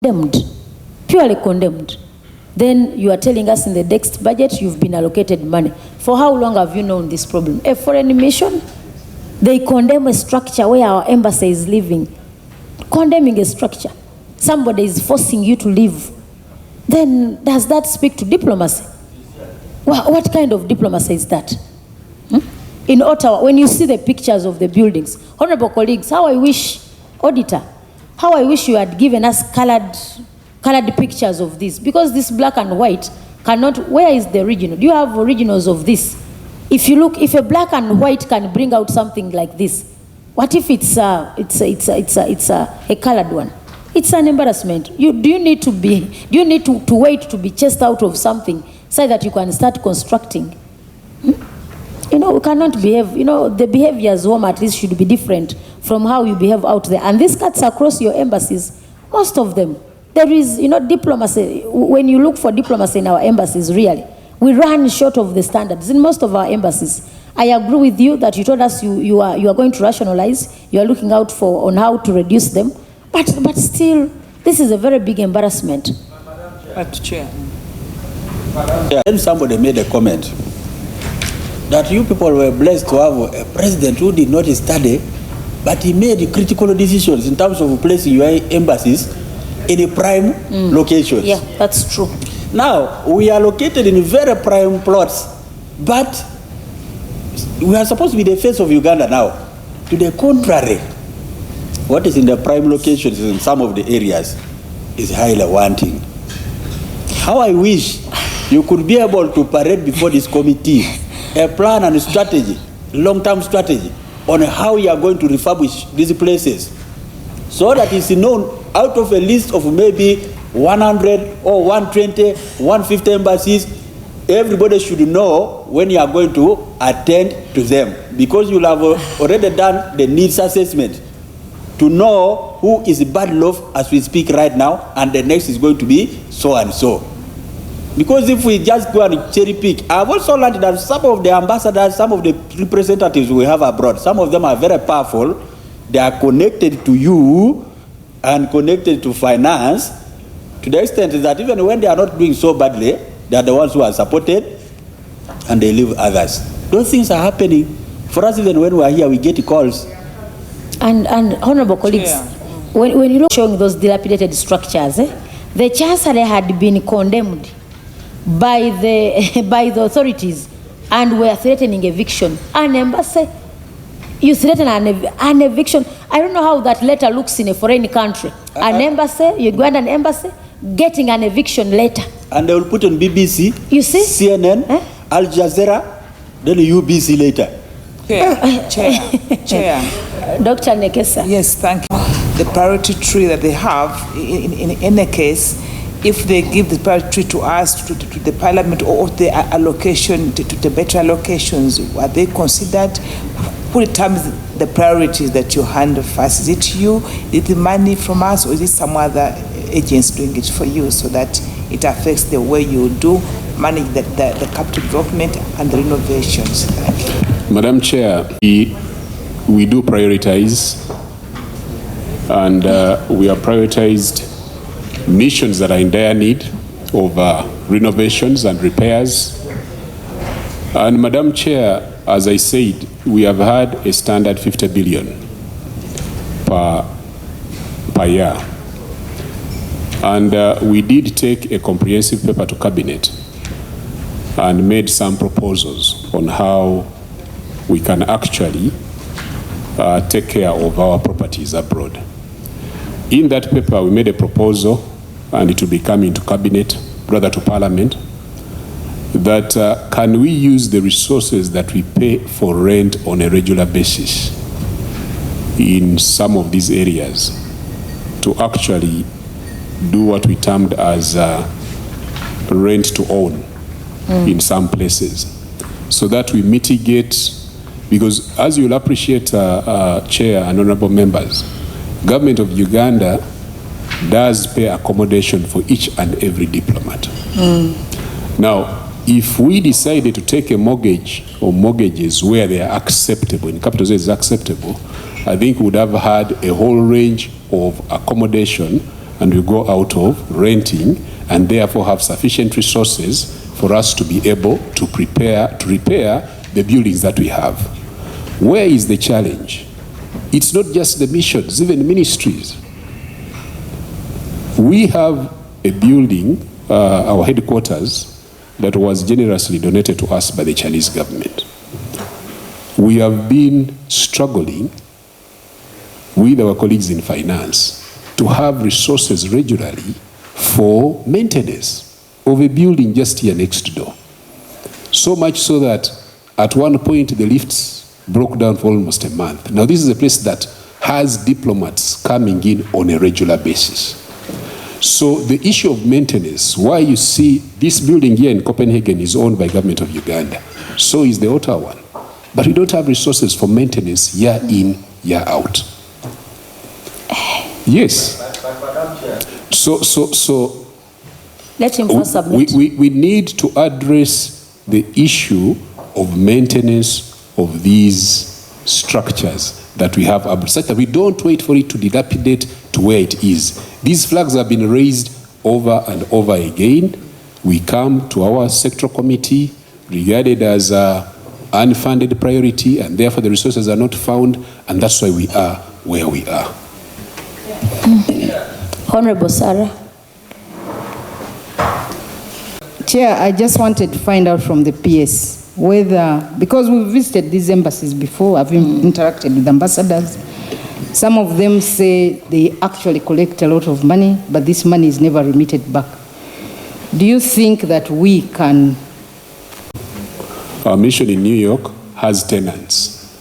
condemned, purely condemned. Then you are telling us in the next budget you've been allocated money. For how long have you known this problem? A foreign mission, they condemn a structure where our embassy is living. Condemning a structure. Somebody is forcing you to leave. Then does that speak to diplomacy? What kind of diplomacy is that? In Ottawa, when you see the pictures of the buildings, honorable colleagues, how I wish, auditor, how I wish you had given us colored pictures of this, because this black and white cannot. Where is the original? Do you have originals of this? If you look, if a black and white can bring out something like this, what if it's a colored one? It's an embarrassment. Do you need to wait to be chased out of something so that you can start constructing? You know, we cannot behave. You know, the behaviors home at least should be different from how you behave out there. And this cuts across your embassies, most of them. There is, you know, diplomacy. When you look for diplomacy in our embassies, really, we run short of the standards in most of our embassies. I agree with you that you told us you are going to rationalize. You are looking out on how to reduce them. But still, this is a very big embarrassment. Chair. Yeah, then somebody made a comment that you people were blessed to have a president who did not study, but he made critical decisions in terms of placing your embassies in a prime locations. Yeah, that's true. Now, we are located in very prime plots, but we are supposed to be the face of Uganda now. To the contrary, what is in the prime locations in some of the areas is highly wanting. How I wish you could be able to parade before this committee a plan and a strategy, long-term strategy, on how you are going to refurbish these places, so that it's known out of a list of maybe 100 or 120, 150 embassies, everybody should know when you are going to attend to them, because you'll have already done the needs assessment to know who is bad off as we speak right now, and the next is going to be so and so. Because if we just go and cherry pick, I've also learned that some of the ambassadors, some of the representatives we have abroad, some of them are very powerful. They are connected to you and connected to finance, to the extent that even when they are not doing so badly, they are the ones who are supported and they leave others. Those things are happening. For us, even when we are here, we get calls. And honorable colleagues, when you look showing those dilapidated structures, the Chancellor had been condemned by the authorities and were threatening eviction. An embassy, you threaten an eviction. I don't know how that letter looks in a foreign country. An embassy, Ugandan embassy, getting an eviction letter. And they will put on BBC, you see? CNN, Al Jazeera, then UBC later. Chair. Dr. Nekesa. Yes, thank you. The priority tree that they have, in any case, if they give the priority tree to us, to the parliament, or the allocation, to the better allocations, are they considered? Who determines the priorities that you handle first? Is it you? Is it the money from us, or is it some other agents doing it for you, so that it affects the way you do manage the capital development and the renovations? Thank you. Madam Chair, we do prioritize, and we have prioritized missions that are in dire need of renovations and repairs. And Madam Chair, as I said, we have had a standard 50 billion per year. And we did take a comprehensive paper to Cabinet and made some proposals on how we can actually take care of our properties abroad. In that paper, we made a proposal, and it will be coming to Cabinet, rather to Parliament, that can we use the resources that we pay for rent on a regular basis in some of these areas to actually do what we termed as rent to own in some places, so that we mitigate, because as you'll appreciate, Chair and honorable members, government of Uganda does pay accommodation for each and every diplomat. Now, if we decided to take a mortgage or mortgages where they are acceptable, in capital Z is acceptable, I think we would have had a whole range of accommodation and we go out of renting, and therefore have sufficient resources for us to be able to repair the buildings that we have. Where is the challenge? It's not just the missions, even ministries. We have a building, our headquarters, that was generously donated to us by the Chinese government. We have been struggling with our colleagues in finance to have resources regularly for maintenance of a building just here next door. So much so that at one point the lifts broke down for almost a month. Now this is a place that has diplomats coming in on a regular basis. So the issue of maintenance, why you see this building here in Copenhagen is owned by government of Uganda. So is the Ottawa one. But we don't have resources for maintenance year in, year out. Yes. So let him first submit. We need to address the issue of maintenance of these structures that we have, such that we don't wait for it to dilapidate to where it is. These flags have been raised over and over again. We come to our sectoral committee, regarded as an unfunded priority, and therefore the resources are not found, and that's why we are where we are. Honorable Sarah. Chair, I just wanted to find out from the PS whether, because we visited these embassies before, I've interacted with ambassadors, some of them say they actually collect a lot of money, but this money is never remitted back. Do you think that we can? Our mission in New York has tenants,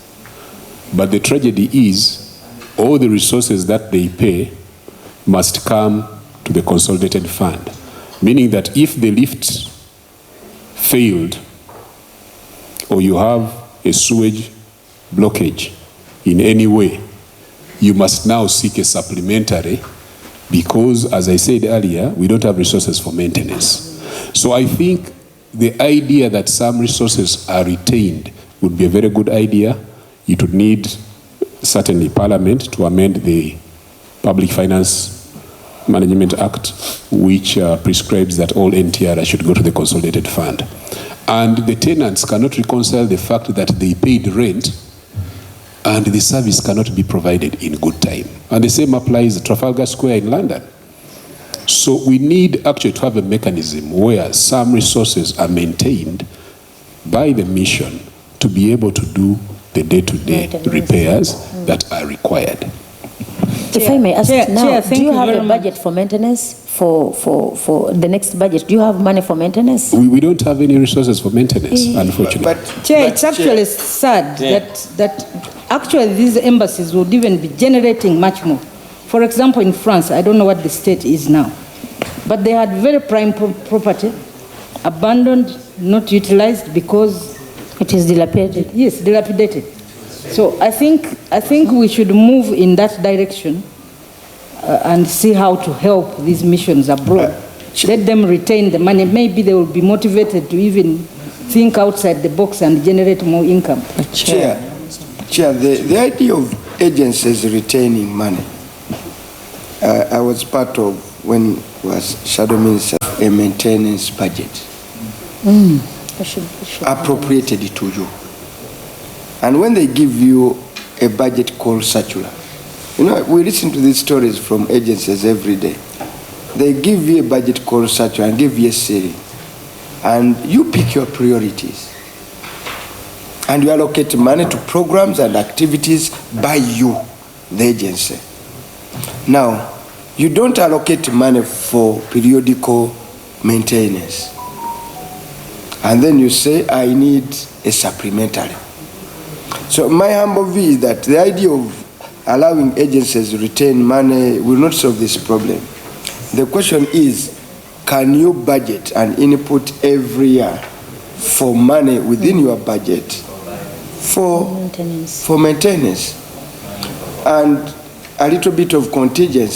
but the tragedy is all the resources that they pay must come to the consolidated fund, meaning that if the lift failed or you have a sewage blockage in any way, you must now seek a supplementary because, as I said earlier, we don't have resources for maintenance. So I think the idea that some resources are retained would be a very good idea. It would need certainly Parliament to amend the Public Finance Management Act, which prescribes that all NTR should go to the consolidated fund. And the tenants cannot reconcile the fact that they paid rent and the service cannot be provided in good time. And the same applies to Trafalgar Square in London. So we need actually to have a mechanism where some resources are maintained by the mission to be able to do the day-to-day repairs that are required. If I may ask now, Chair, do you have a budget for maintenance for the next budget? Do you have money for maintenance? We don't have any resources for maintenance, unfortunately. But it's actually sad that actually these embassies would even be generating much more. For example, in France, I don't know what the state is now, but they had very prime property, abandoned, not utilized because it is dilapidated. Yes, dilapidated. So I think we should move in that direction and see how to help these missions abroad. Let them retain the money. Maybe they will be motivated to even think outside the box and generate more income. Chair, the idea of agencies retaining money, I was part of when was Shadow Minister a maintenance budget appropriated to you. And when they give you a budget called circular, you know, we listen to these stories from agencies every day. They give you a budget called circular and give you a ceiling. And you pick your priorities. And you allocate money to programs and activities by you, the agency. Now, you don't allocate money for periodical maintenance. And then you say, I need a supplementary. So my humble view is that the idea of allowing agencies to retain money will not solve this problem. The question is, can you budget and input every year for money within your budget for maintenance and a little bit of contingency